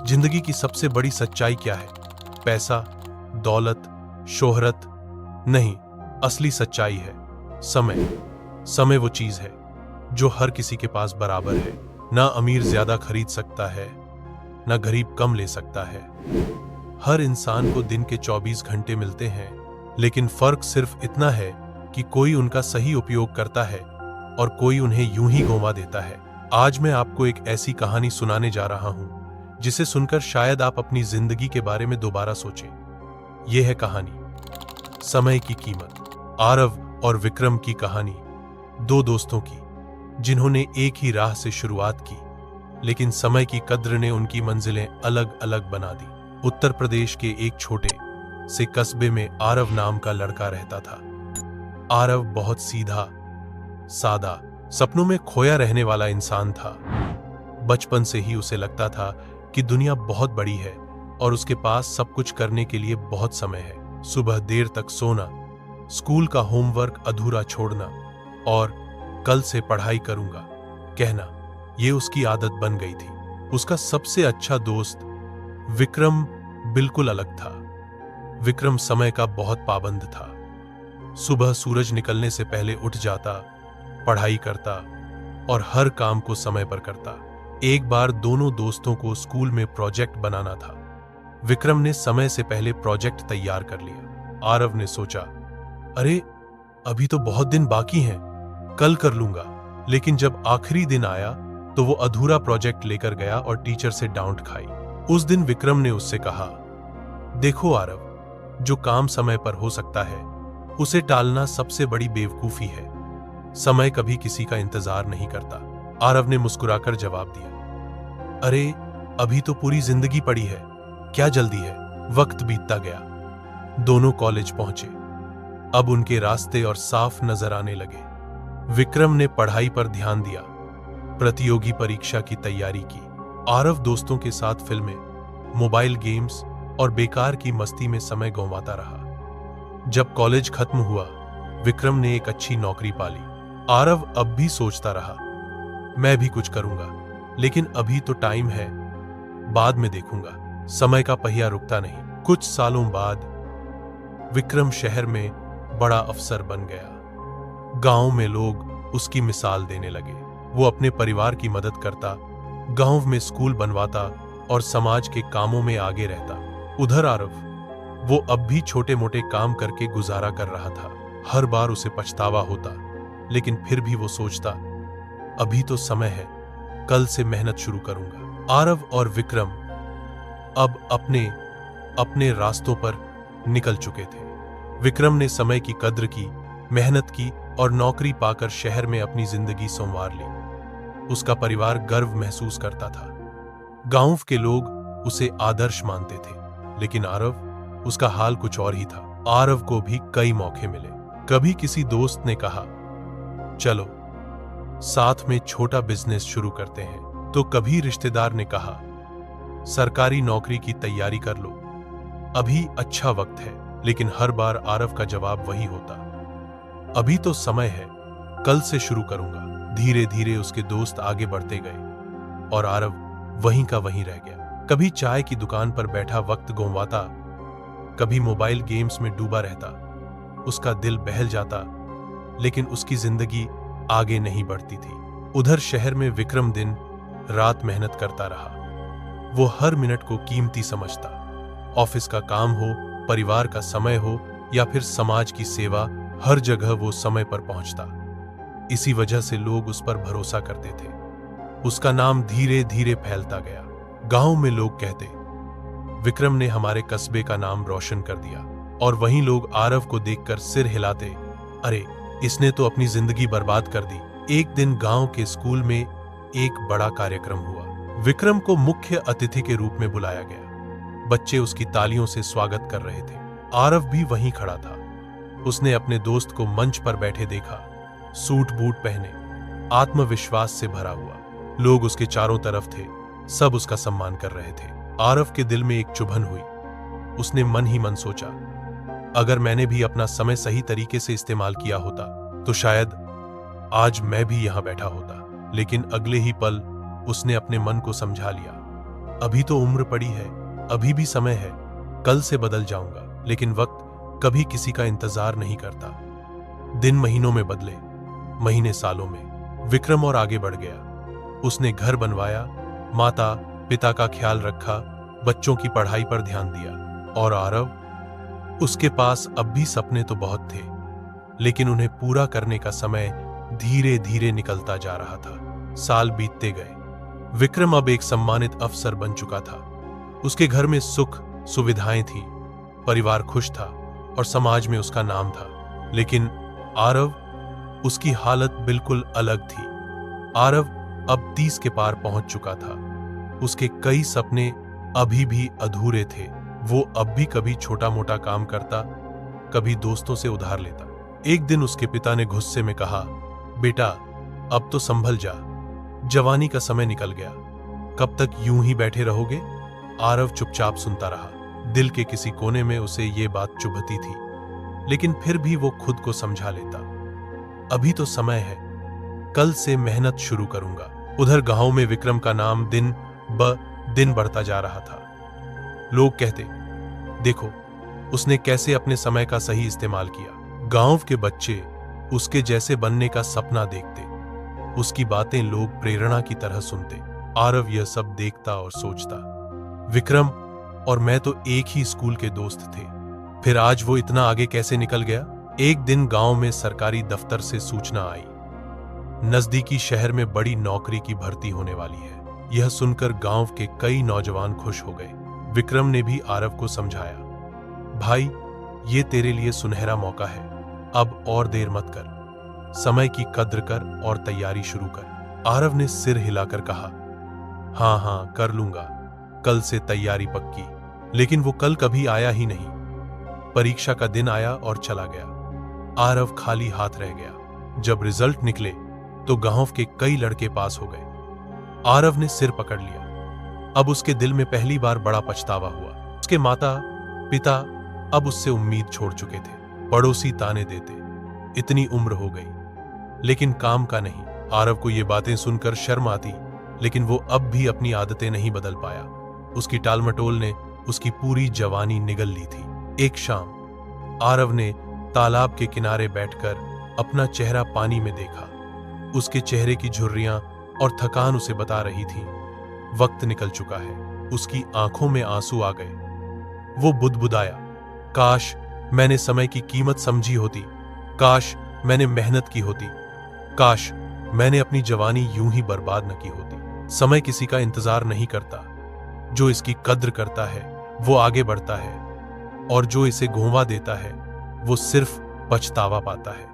जिंदगी की सबसे बड़ी सच्चाई क्या है? पैसा, दौलत, शोहरत? नहीं, असली सच्चाई है समय। समय वो चीज है जो हर किसी के पास बराबर है। ना अमीर ज्यादा खरीद सकता है, ना गरीब कम ले सकता है। हर इंसान को दिन के 24 घंटे मिलते हैं, लेकिन फर्क सिर्फ इतना है कि कोई उनका सही उपयोग करता है और कोई उन्हें यूं ही गंवा देता है। आज मैं आपको एक ऐसी कहानी सुनाने जा रहा हूं जिसे सुनकर शायद आप अपनी जिंदगी के बारे में दोबारा सोचें। यह है कहानी समय की कीमत। आरव और विक्रम की कहानी, दो दोस्तों की जिन्होंने एक ही राह से शुरुआत की, लेकिन समय की कद्र ने उनकी मंजिलें अलग अलग बना दी। उत्तर प्रदेश के एक छोटे से कस्बे में आरव नाम का लड़का रहता था। आरव बहुत सीधा सादा, सपनों में खोया रहने वाला इंसान था। बचपन से ही उसे लगता था कि दुनिया बहुत बड़ी है और उसके पास सब कुछ करने के लिए बहुत समय है। सुबह देर तक सोना, स्कूल का होमवर्क अधूरा छोड़ना और कल से पढ़ाई करूंगा कहना, ये उसकी आदत बन गई थी। उसका सबसे अच्छा दोस्त विक्रम बिल्कुल अलग था। विक्रम समय का बहुत पाबंद था। सुबह सूरज निकलने से पहले उठ जाता, पढ़ाई करता और हर काम को समय पर करता। एक बार दोनों दोस्तों को स्कूल में प्रोजेक्ट बनाना था। विक्रम ने समय से पहले प्रोजेक्ट तैयार कर लिया। आरव ने सोचा, अरे अभी तो बहुत दिन बाकी हैं, कल कर लूंगा। लेकिन जब आखिरी दिन आया तो वो अधूरा प्रोजेक्ट लेकर गया और टीचर से डांट खाई। उस दिन विक्रम ने उससे कहा, देखो आरव, जो काम समय पर हो सकता है उसे टालना सबसे बड़ी बेवकूफी है। समय कभी किसी का इंतजार नहीं करता। आरव ने मुस्कुराकर जवाब दिया, अरे अभी तो पूरी जिंदगी पड़ी है, क्या जल्दी है। वक्त बीतता गया। दोनों कॉलेज पहुंचे। अब उनके रास्ते और साफ नजर आने लगे। विक्रम ने पढ़ाई पर ध्यान दिया, प्रतियोगी परीक्षा की तैयारी की। आरव दोस्तों के साथ फिल्में, मोबाइल गेम्स और बेकार की मस्ती में समय गंवाता रहा। जब कॉलेज खत्म हुआ, विक्रम ने एक अच्छी नौकरी पाली। आरव अब भी सोचता रहा, मैं भी कुछ करूंगा, लेकिन अभी तो टाइम है, बाद में देखूंगा। समय का पहिया रुकता नहीं। कुछ सालों बाद विक्रम शहर में बड़ा अफसर बन गया। गांव में लोग उसकी मिसाल देने लगे। वो अपने परिवार की मदद करता, गांव में स्कूल बनवाता और समाज के कामों में आगे रहता। उधर आरव, वो अब भी छोटे मोटे काम करके गुजारा कर रहा था। हर बार उसे पछतावा होता, लेकिन फिर भी वो सोचता, अभी तो समय है, कल से मेहनत शुरू करूंगा। आरव और विक्रम अब अपने अपने रास्तों पर निकल चुके थे। विक्रम ने समय की कद्र की, मेहनत की और नौकरी पाकर शहर में अपनी जिंदगी संवार ली। उसका परिवार गर्व महसूस करता था। गांव के लोग उसे आदर्श मानते थे, लेकिन आरव, उसका हाल कुछ और ही था। आरव को भी कई मौके मिले। कभी किसी दोस्त ने कहा, चलो साथ में छोटा बिजनेस शुरू करते हैं, तो कभी रिश्तेदार ने कहा, सरकारी नौकरी की तैयारी कर लो, अभी अच्छा वक्त है। लेकिन हर बार आरव का जवाब वही होता, अभी तो समय है, कल से शुरू करूंगा। धीरे धीरे उसके दोस्त आगे बढ़ते गए और आरव वहीं का वहीं रह गया। कभी चाय की दुकान पर बैठा वक्त गंवाता, कभी मोबाइल गेम्स में डूबा रहता। उसका दिल बहल जाता, लेकिन उसकी जिंदगी आगे नहीं बढ़ती थी। उधर शहर में विक्रम दिन रात मेहनत करता रहा। वो हर मिनट को कीमती समझता। ऑफिस का काम हो, परिवार का समय हो या फिर समाज की सेवा, हर जगह वो समय पर पहुंचता। इसी वजह से लोग उस पर भरोसा करते थे। उसका नाम धीरे धीरे फैलता गया। गांव में लोग कहते, विक्रम ने हमारे कस्बे का नाम रोशन कर दिया। और वहीं लोग आरव को देखकर सिर हिलाते, अरे इसने तो अपनी जिंदगी बर्बाद कर दी। एक दिन गांव के स्कूल में एक बड़ा कार्यक्रम हुआ। विक्रम को मुख्य अतिथि के रूप में बुलाया गया। बच्चे उसकी तालियों से स्वागत कर रहे थे। आरव भी वहीं खड़ा था। उसने अपने दोस्त को मंच पर बैठे देखा, सूट बूट पहने, आत्मविश्वास से भरा हुआ। लोग उसके चारों तरफ थे, सब उसका सम्मान कर रहे थे। आरव के दिल में एक चुभन हुई। उसने मन ही मन सोचा, अगर मैंने भी अपना समय सही तरीके से इस्तेमाल किया होता तो शायद आज मैं भी यहां बैठा होता। लेकिन अगले ही पल उसने अपने मन को समझा लिया। अभी तो उम्र पड़ी है, अभी भी समय है, कल से बदल जाऊंगा। लेकिन वक्त कभी किसी का इंतजार नहीं करता। दिन महीनों में बदले, महीने सालों में। विक्रम और आगे बढ़ गया। उसने घर बनवाया, माता पिता का ख्याल रखा, बच्चों की पढ़ाई पर ध्यान दिया। और आरव, उसके पास अब भी सपने तो बहुत थे, लेकिन उन्हें पूरा करने का समय धीरे धीरे निकलता जा रहा था। साल बीतते गए। विक्रम अब एक सम्मानित अफसर बन चुका था। उसके घर में सुख सुविधाएं थी, परिवार खुश था और समाज में उसका नाम था। लेकिन आरव, उसकी हालत बिल्कुल अलग थी। आरव अब 30 के पार पहुंच चुका था। उसके कई सपने अभी भी अधूरे थे। वो अब भी कभी छोटा मोटा काम करता, कभी दोस्तों से उधार लेता। एक दिन उसके पिता ने गुस्से में कहा, बेटा अब तो संभल जा, जवानी का समय निकल गया, कब तक यूं ही बैठे रहोगे? आरव चुपचाप सुनता रहा। दिल के किसी कोने में उसे ये बात चुभती थी, लेकिन फिर भी वो खुद को समझा लेता, अभी तो समय है, कल से मेहनत शुरू करूंगा। उधर गांव में विक्रम का नाम दिन ब दिन बढ़ता जा रहा था। लोग कहते, देखो उसने कैसे अपने समय का सही इस्तेमाल किया। गांव के बच्चे उसके जैसे बनने का सपना देखते, उसकी बातें लोग प्रेरणा की तरह सुनते। आरव यह सब देखता और सोचता, विक्रम और मैं तो एक ही स्कूल के दोस्त थे, फिर आज वो इतना आगे कैसे निकल गया? एक दिन गांव में सरकारी दफ्तर से सूचना आई, नजदीकी शहर में बड़ी नौकरी की भर्ती होने वाली है। यह सुनकर गांव के कई नौजवान खुश हो गए। विक्रम ने भी आरव को समझाया, भाई ये तेरे लिए सुनहरा मौका है, अब और देर मत कर, समय की कद्र कर और तैयारी शुरू कर। आरव ने सिर हिलाकर कहा, हाँ हाँ कर लूंगा, कल से तैयारी पक्की। लेकिन वो कल कभी आया ही नहीं। परीक्षा का दिन आया और चला गया। आरव खाली हाथ रह गया। जब रिजल्ट निकले तो गांव के कई लड़के पास हो गए। आरव ने सिर पकड़ लिया। अब उसके दिल में पहली बार बड़ा पछतावा हुआ। उसके माता पिता अब उससे उम्मीद छोड़ चुके थे। पड़ोसी ताने देते, इतनी उम्र हो गई, लेकिन काम का नहीं। आरव को ये बातें सुनकर शर्म आती, लेकिन वो अब भी अपनी आदतें नहीं बदल पाया। उसकी टालमटोल ने उसकी पूरी जवानी निगल ली थी। एक शाम आरव ने तालाब के किनारे बैठकर अपना चेहरा पानी में देखा। उसके चेहरे की झुर्रियां और थकान उसे बता रही थी, वक्त निकल चुका है। उसकी आंखों में आंसू आ गए। वो बुदबुदाया, काश मैंने समय की कीमत समझी होती, काश मैंने मेहनत की होती, काश मैंने अपनी जवानी यूं ही बर्बाद न की होती। समय किसी का इंतजार नहीं करता, जो इसकी कद्र करता है वो आगे बढ़ता है, और जो इसे घुमा देता है वो सिर्फ पछतावा पाता है।